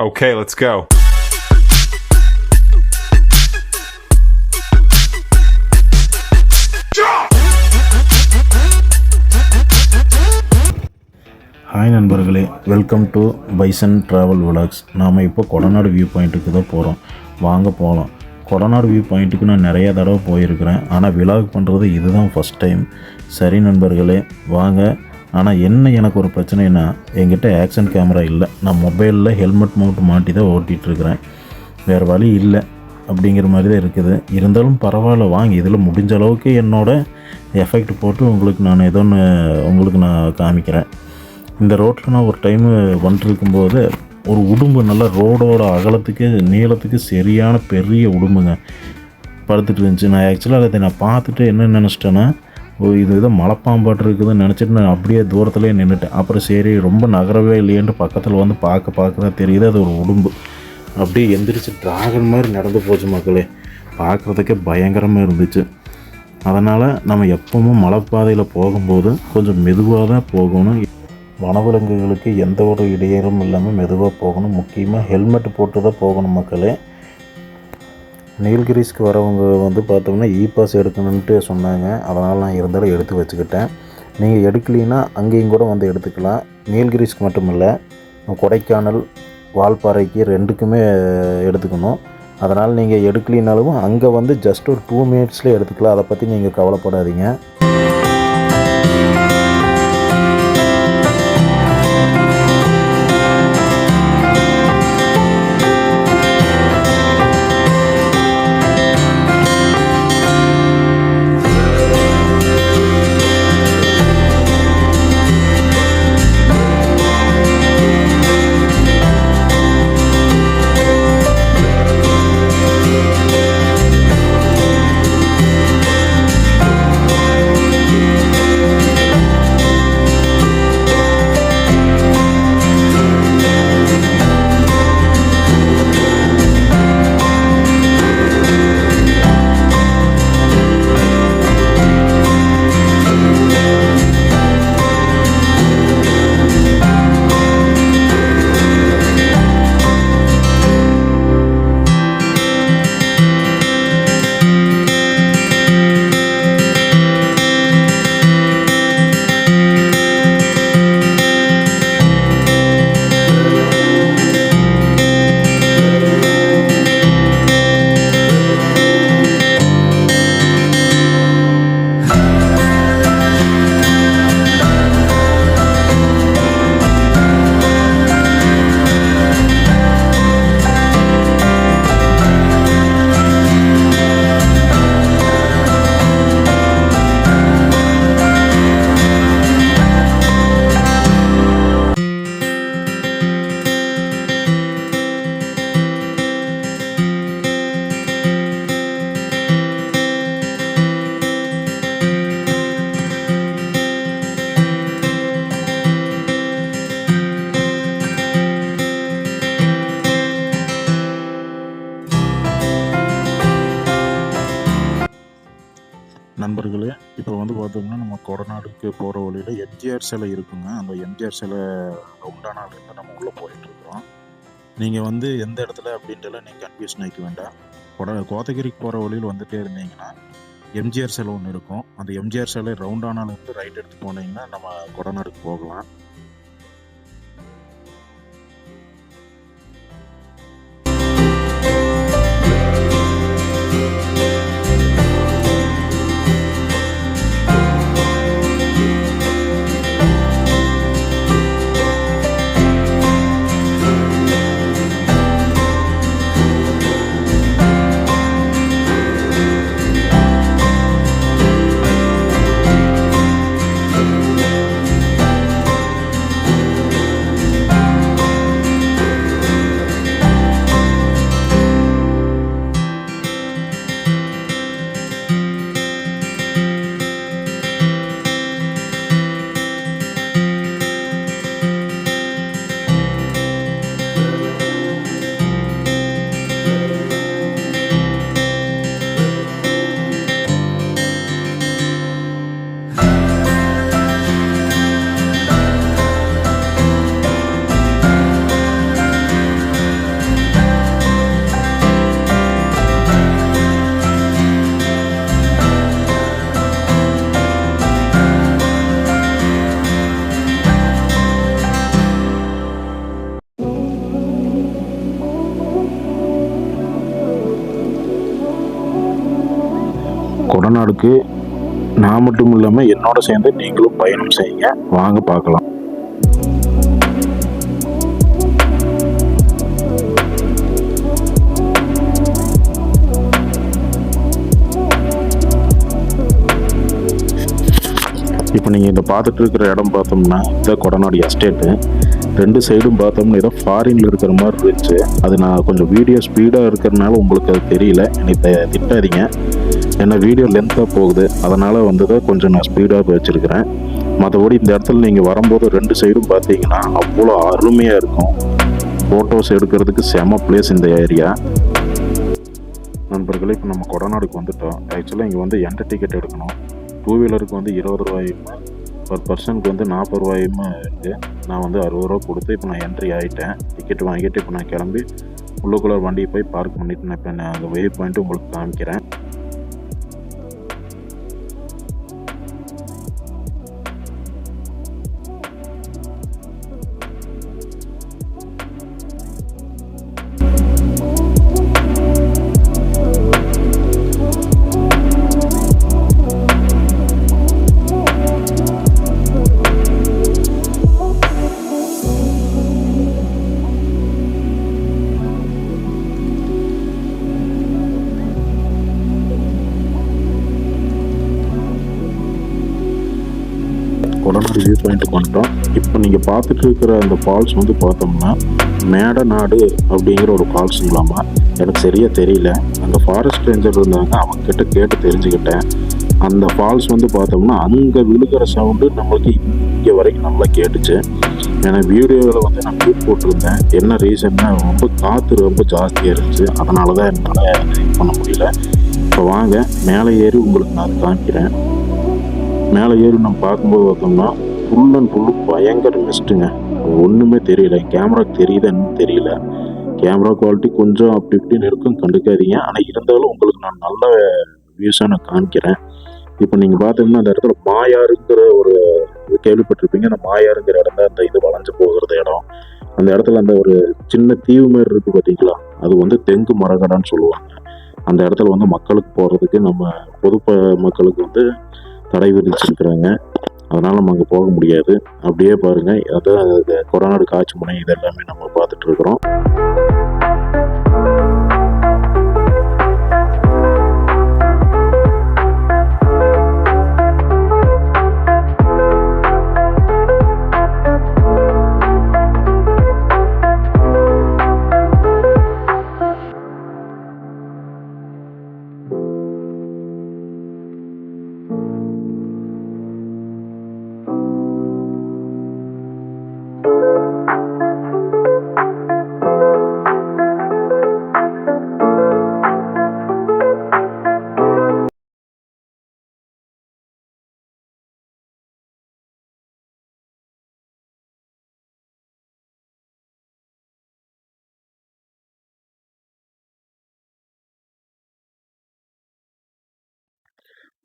Okay, let's go. Hi நண்பர்களே, welcome to bison travel vlogs. நாம் இப்போ கொடநாடு வியூ பாயிண்ட்டுக்கு தான் போகிறோம். வாங்க போகலாம். கொடநாடு வியூ பாயிண்ட்டுக்கு நான் நிறையா தடவை போயிருக்கிறேன், ஆனால் விலாக் பண்ணுறது இதுதான் ஃபஸ்ட் டைம். சரி நண்பர்களே, வாங்க. ஆனால் என்ன எனக்கு ஒரு பிரச்சனைனா, என்கிட்ட ஆக்ஷன் கேமரா இல்லை. நான் மொபைலில் ஹெல்மெட் மவுண்ட் மாட்டி தான் ஓட்டிகிட்ருக்கிறேன். வேறு வழி இல்லை அப்படிங்கிற மாதிரி தான் இருக்குது. இருந்தாலும் பரவாயில்ல, வாங்க. இதில் முடிஞ்ச அளவுக்கு என்னோடய எஃபெக்ட் போட்டு உங்களுக்கு நான் காமிக்கிறேன். இந்த ரோட்டில் நான் ஒரு டைமு வந்துருக்கும்போது ஒரு உடும்பு நல்லா ரோடோட அகலத்துக்கு நீளத்துக்கு சரியான பெரிய உடும்புங்க படுத்துட்டு இருந்துச்சு. நான் ஆக்சுவலாக அதை நான் பார்த்துட்டு என்ன நினச்சிட்டேன்னா, இது ஏதோ மலைப்பாம்பாட்டு இருக்குதுன்னு நினச்சிட்டு நான் அப்படியே தூரத்துலேயே நின்றுட்டேன். அப்புறம் சரி, ரொம்ப நகரவே இல்லையேன்ட்டு பக்கத்தில் வந்து பார்க்க தான் தெரியுது அது ஒரு உடும்பு. அப்படியே எந்திரிச்சு டிராகன் மாதிரி நடந்து போச்சு மக்களே. பார்க்குறதுக்கே பயங்கரமாக இருந்துச்சு. அதனால் நம்ம எப்பவும் மலைப்பாதையில் போகும்போது கொஞ்சம் மெதுவாக தான் போகணும். வனவிலங்குகளுக்கு எந்த ஒரு இடையூறும் இல்லாமல் மெதுவாக போகணும். முக்கியமாக ஹெல்மெட் போட்டு தான் போகணும் மக்களே. நீல்கிரிஸ்க்கு வரவங்க பார்த்தோம்னா பாஸ் எடுக்கணுன்ட்டு சொன்னாங்க. அதனால் நான் இருந்தாலும் எடுத்து வச்சுக்கிட்டேன். நீங்கள் எடுக்கலைன்னா அங்கேயும் கூட எடுத்துக்கலாம். நீல்கிரிஸ்க்கு மட்டும் இல்லை, கொடைக்கானல், வால்பாறைக்கு ரெண்டுக்குமே எடுத்துக்கணும். அதனால் நீங்கள் எடுக்கலினாலும் அங்கே ஜஸ்ட் ஒரு 2 மினிட்ஸில் எடுத்துக்கலாம். அதை பற்றி நீங்கள் கவலைப்படாதீங்க. நண்பர்களே, இப்போ பார்த்தோம்னா நம்ம கொடநாடுக்கு போகிற வழியில் எம்ஜிஆர் சிலை இருக்குங்க. அந்த எம்ஜிஆர் சிலை ரவுண்டானாலேருந்து நம்ம உள்ளே போயிட்டுருக்குறோம். நீங்கள் எந்த இடத்துல அப்படின்ட்டுலாம் நீங்கள் கன்ஃபியூஷன் ஆகிக்க வேண்டாம். கோத்தகிரிக்கு போகிற வழியில் வந்துகிட்டே இருந்தீங்கன்னா எம்ஜிஆர் சிலை ஒன்று இருக்கும். அந்த எம்ஜிஆர் சிலை ரவுண்டானாலேருந்து ரைட் எடுத்து போனீங்கன்னா நம்ம கொடநாடுக்கு போகலாம். கொடநாடுக்கு நான் மட்டும் இல்லாமல் என்னோட சேர்ந்து நீங்களும் பயணம் செய்யுங்க. வாங்க பார்க்கலாம். இப்போ நீங்கள் இந்த பார்த்துட்டு இருக்கிற இடம் பார்த்தோம்னா இந்த கொடநாடு எஸ்டேட்டு. 2 சைடும் பார்த்தோம்னா ஏதோ ஃபாரினில் இருக்கிற மாதிரி இருந்துச்சு. அது நான் கொஞ்சம் வீடியோ ஸ்பீடாக இருக்கிறதுனால உங்களுக்கு அது தெரியல, என்னை திட்டாதீங்க. ஏன்னா வீடியோ லென்த்தாக போகுது, அதனால் வந்ததை கொஞ்சம் நான் ஸ்பீடாக வச்சுருக்கிறேன். மற்றபடி இந்த இடத்துல நீங்கள் வரும்போது 2 சைடும் பார்த்தீங்கன்னா அவ்வளோ அருமையாக இருக்கும். ஃபோட்டோஸ் எடுக்கிறதுக்கு செம பிளேஸ் இந்த ஏரியா. நண்பர்களே, இப்போ நம்ம கொடநாடுக்கு வந்துட்டோம். ஆக்சுவலாக இங்கே வந்து என்ட்ரி டிக்கெட் எடுக்கணும். 2 வீலருக்கு வந்து 20 ரூபாயும், பர் பர்சனுக்கு வந்து 40 ரூபாயும் இருக்குது. நான் வந்து 60 ரூபா கொடுத்து இப்போ நான் என்ட்ரி ஆகிட்டேன். டிக்கெட் வாங்கிட்டு இப்போ நான் கிளம்பி உள்ளுக்குள்ளே வண்டியை போய் பார்க் பண்ணிவிட்டு நான் இப்போ நான் அந்த வே பாயிண்ட்டு உங்களுக்கு காமிக்கிறேன். கொடநாடு வியூ பாயிண்ட்டுக்கு வந்துட்டோம். இப்போ நீங்கள் பார்த்துட்டு இருக்கிற அந்த ஃபால்ஸ் வந்து பார்த்தோம்னா மேடநாடு அப்படிங்கிற ஒரு ஃபால்ஸுங்களாமா. எனக்கு சரியாக தெரியல. அங்கே ஃபாரஸ்ட் ரேஞ்சர் இருந்தாங்க, அவங்கக்கிட்ட கேட்டு தெரிஞ்சுக்கிட்டேன். அந்த ஃபால்ஸ் வந்து பார்த்தோம்னா அங்கே விழுகிற சவுண்டு நம்மளுக்கு இங்கே வரைக்கும் நல்லா கேட்டுச்சு. ஏன்னா வீடியோவில் வந்து நான் மியூட் போட்டிருந்தேன். என்ன ரீசன்னா ரொம்ப காற்று ரொம்ப ஜாஸ்தியாக இருந்துச்சு, அதனால தான் என்னால் இது பண்ண முடியல. இப்போ வாங்க மேலே ஏறி உங்களுக்கு நான் காமிக்கிறேன். மேலே ஏறி நம்ம பார்க்கும்போது பார்த்தோம்னா ஃபுல் அண்ட் ஃபுல்லு பயங்கர மிஸ்ட்டுங்க. ஒன்றுமே தெரியல. கேமராக்கு தெரியுதுன்னு தெரியல. கேமரா குவாலிட்டி கொஞ்சம் அப்படி இப்படின்னு இருக்கும், கண்டுக்காதீங்க. ஆனால் இருந்தாலும் உங்களுக்கு நான் நல்ல வியூஸாக நான் காமிக்கிறேன். இப்போ நீங்கள் பார்த்தோம்னா அந்த இடத்துல மாயாருங்கிற ஒரு கேள்விப்பட்டிருப்பீங்க. அந்த மாயாருங்கிற இடம் தான் அந்த இது வளைஞ்சு போகிறது இடம். அந்த இடத்துல அந்த ஒரு சின்ன தீவு மாதிரி இருக்குது பார்த்தீங்களா, அது வந்து தெங்கு மரகடான்னு சொல்லுவாங்க. அந்த இடத்துல வந்து மக்களுக்கு போகிறதுக்கு நம்ம பொது மக்களுக்கு வந்து தடை விதிச்சிருக்கிறாங்க. அதனால் நம்ம அங்கே போக முடியாது. அப்படியே பாருங்கள், அதான் கொடநாடு காட்சி முனை, இதெல்லாமே நம்ம பார்த்துட்டு இருக்கிறோம்.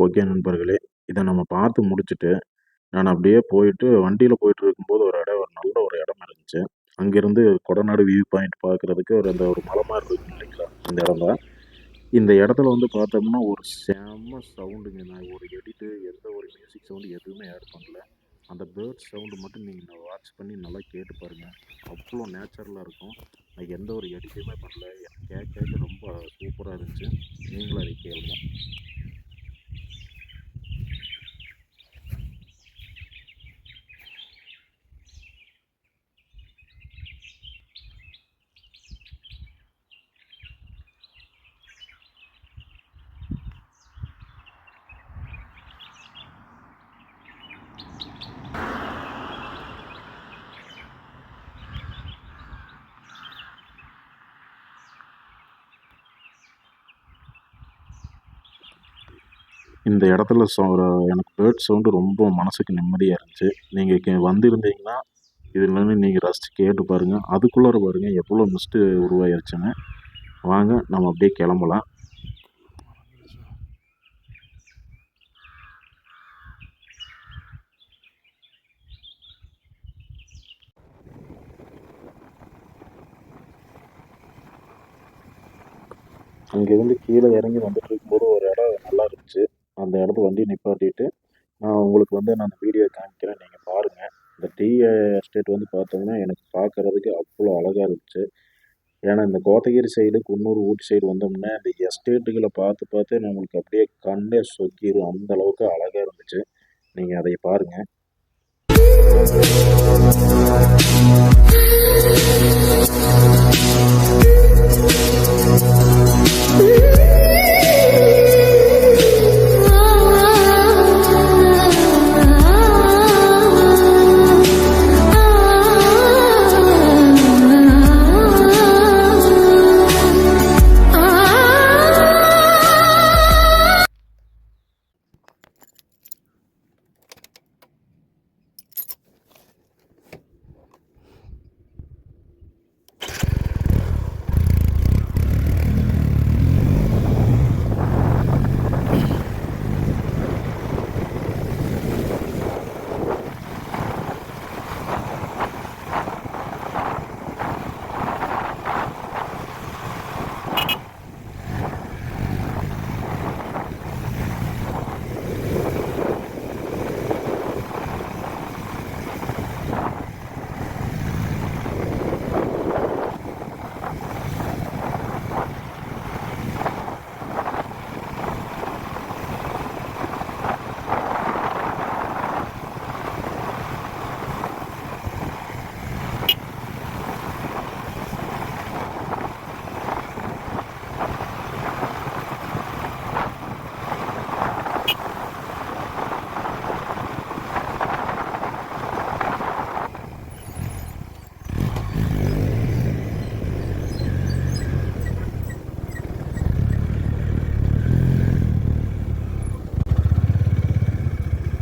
ஓகே நண்பர்களே, இதை நம்ம பார்த்து முடிச்சுட்டு நான் அப்படியே போயிட்டு வண்டியில் போயிட்டு இருக்கும்போது ஒரு இடம், ஒரு நல்ல ஒரு இடம் இருந்துச்சு. அங்கேருந்து கொடநாடு வியூ பாயிண்ட் பார்க்குறதுக்கு அந்த ஒரு மலை மாதிரி இருக்கும் இல்லைங்களா, அந்த இடம் தான். இந்த இடத்துல வந்து பார்த்தோம்னா ஒரு செம்ம சவுண்டுங்க. நான் ஒரு எடிட்டு எந்த ஒரு மியூசிக் சவுண்டு எதுவுமே ஆட் பண்ணல. அந்த பேர்ட் சவுண்டு மட்டும் நீங்கள் வாட்ச் பண்ணி நல்லா கேட்டு பாருங்கள். அவ்வளோ நேச்சுரலாக இருக்கும். நான் எந்த ஒரு எடிட்டுமே பண்ணல. கேட்க ரொம்ப சூப்பராக இருந்துச்சு. நீங்களும் அதை கேளுங்க. இந்த இடத்துல எனக்கு பேர்ட் சவுண்டு ரொம்ப மனசுக்கு நிம்மதியாக இருந்துச்சு. நீங்கள் வந்திருந்தீங்கன்னா இதுலேருந்து நீங்கள் ரசித்து கேட்டு பாருங்கள். அதுக்குள்ளார பாருங்கள் எவ்வளோ மிஸ்ட்டு உருவாயிருச்சுன்னு. வாங்க நம்ம அப்படியே கிளம்பலாம். அங்கேருந்து கீழே இறங்கி வந்துட்டு இருக்கும்போது ஒரு இடம் நல்லா இருந்துச்சு. அந்த இடத்துல வண்டி நிப்பாட்டிட்டு நான் உங்களுக்கு வந்து நான் அந்த வீடியோ காமிக்கிறேன், நீங்கள் பாருங்கள். இந்த டீ எஸ்டேட் வந்து பார்த்தோம்னா எனக்கு பார்க்குறதுக்கு அவ்வளோ அழகாக இருந்துச்சு. ஏன்னா இந்த கோத்தகிரி சைடு, குன்னூர், ஊட்டி சைடு வந்தோம்னா இந்த எஸ்டேட்டுகளை பார்த்து பார்த்து நம்மளுக்கு அப்படியே கண்ணே சொக்கிரும். அந்த அளவுக்கு அழகாக இருந்துச்சு. நீங்கள் அதை பாருங்கள்.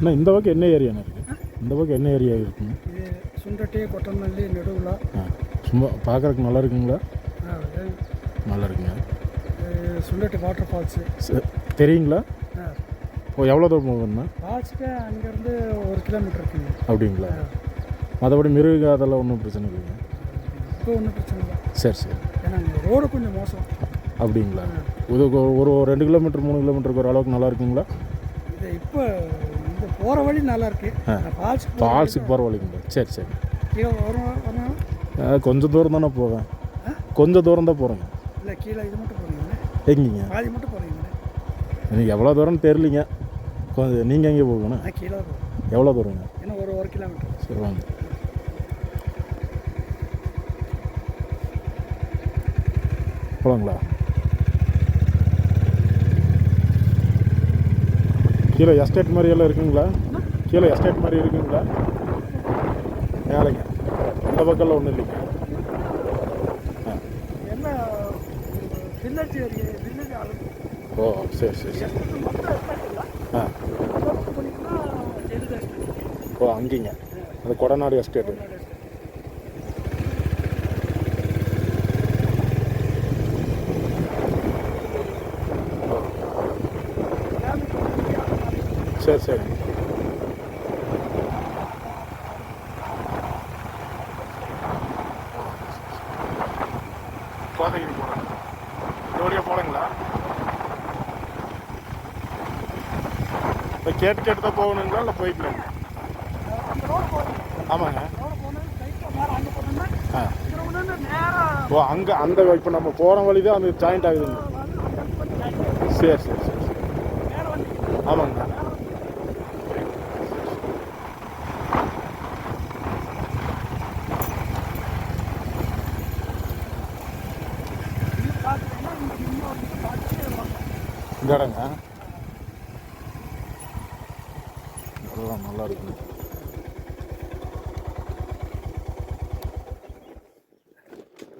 அண்ணா இந்த பக்கம் என்ன ஏரியாண்ணா இருக்குது? இந்த பக்கம் என்ன ஏரியா இருக்குங்க? இது சுண்டட்டி, கொட்டமல்லி, நெடுவில். சும்மா பார்க்குறதுக்கு நல்லா இருக்குங்களா? நல்லா இருக்குங்க. சுண்டட்டி வாட்டர் ஃபால்ஸு தெரியுங்களா? ஓ, எவ்வளோ தூரம் போகணுண்ணா? ஃபால்ஸுக்கு அங்கேருந்து 1 கிலோமீட்டர் இருக்குங்க. அப்படிங்களா? மற்றபடி மிருக அதெல்லாம் ஒன்றும் பிரச்சனை இல்லைங்க? இப்போ ஒன்றும் பிரச்சனை இல்லை. சரி சரி. ஏன்னா அங்கே ரோடு கொஞ்சம் மோசம். அப்படிங்களா? ஒரு 2 கிலோமீட்டர் 3 கிலோமீட்டருக்கு ஒரு அளவுக்கு நல்லா இருக்குங்களா? இது இப்போ இந்த போகிற வழி நல்லா இருக்கு. ஃபால்ஸுக்கு போகிற வழிங்களா? சரி சரி. கீழே வரும். கொஞ்சம் தூரம் தானே போவேன். கொஞ்சம் தூரம் தான் போகிறேங்க. இல்லை, கீழே இது மட்டும் போகிறீங்களே? எங்கேங்க? பாதி மட்டும் போகிறீங்களே? எனக்கு எவ்வளோ தூரம்னு தெரியலிங்க. கொஞ்சம் நீங்கள் எங்கே போகணும்? கீழே தான் போகிறேன். எவ்வளோ தூரங்க? இன்னும் ஒரு கிலோமீட்டர். சரி வாங்க. போகலாங்களா? கீழே எஸ்டேட் மாதிரி எல்லாம் இருக்குங்களா? கீழே எஸ்டேட் மாதிரி இருக்குங்களா? மேலேங்க இந்த பக்கம்லாம் ஒன்றும் இல்லைங்க. என்ன வில்லேஜ் ஓ, சரி சரி சரி. ஓ, அங்கேங்க அது கொடநாடு எஸ்டேட்டு. சரி சரி. கோத்தகிரி போகிறேன். இந்த வழியாக போகணுங்களா? இப்போ கேட்டு தான் போகணுங்களா இல்லை போய்க்கலாங்க? ஆமாங்க. ஓ, அங்கே அந்த இப்போ நம்ம போகிற வழி தான் அந்த ஜாயிண்ட் ஆகுதுங்க. சரி சரி சரி சரி. ஆமாங்க. இந்த இடங்க எல்லாம் நல்லா இருக்குங்க.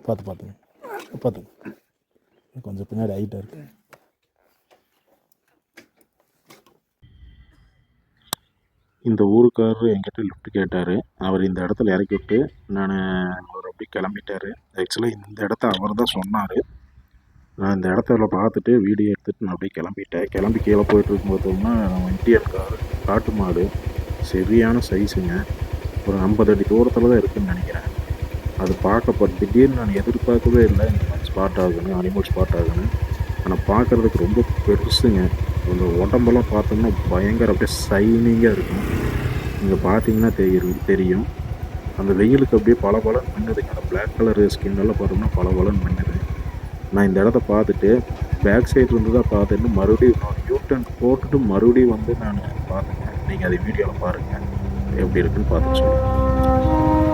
பார்த்துங்க கொஞ்சம் பின்னாடி ஹைட்டாக இருக்கு. இந்த ஊருக்காரர் என்கிட்ட லிஃப்ட் கேட்டார். அவர் இந்த இடத்துல இறக்கி விட்டு அவர் அப்படி கிளம்பிட்டார். ஆக்சுவலாக இந்த இடத்த அவர் தான் சொன்னார். நான் இந்த இடத்துல பார்த்துட்டு வீடியோ எடுத்துகிட்டு நான் அப்படியே கிளம்பிட்டேன். கிளம்பி கீழே போயிட்டு இருக்கும்போதுன்னா இந்தியன் காட்டு மாடு சரியான சைஸுங்க. ஒரு 50 அடி தூரத்தில் தான் இருக்குதுன்னு நினைக்கிறேன். அது பார்க்கப்பட்டு திடீர்னு நான் எதிர்பார்க்கவே இல்லை இந்த மாதிரி ஸ்பாட் ஆகணும், அனிமல் ஸ்பாட் ஆகணும். ஆனால் பார்க்குறதுக்கு ரொம்ப பெருசுங்க. அந்த உடம்பெல்லாம் பார்த்தோம்னா பயங்கர அப்படியே ஷைனிங்காக இருக்கும். இங்கே பார்த்தீங்கன்னா தெரியும் அந்த வெயிலுக்கு அப்படியே பளபளன்னு மின்னுதுங்க. அந்த பிளாக் கலர் ஸ்கின்னெல்லாம் பார்த்தோம்னா பளபளன்னு மின்னுது. நான் இந்த இடத்த பார்த்துட்டு பேக் சைடு இருந்து தான் பார்த்துட்டு மறுபடியும் இன்னொரு யூட்டன் போட்டுட்டு மறுபடியும் வந்து நான் பார்த்துங்க. நீங்கள் அதை வீடியோவில் பாருங்கள் எப்படி இருக்குன்னு பார்த்து சொல்லுங்கள்.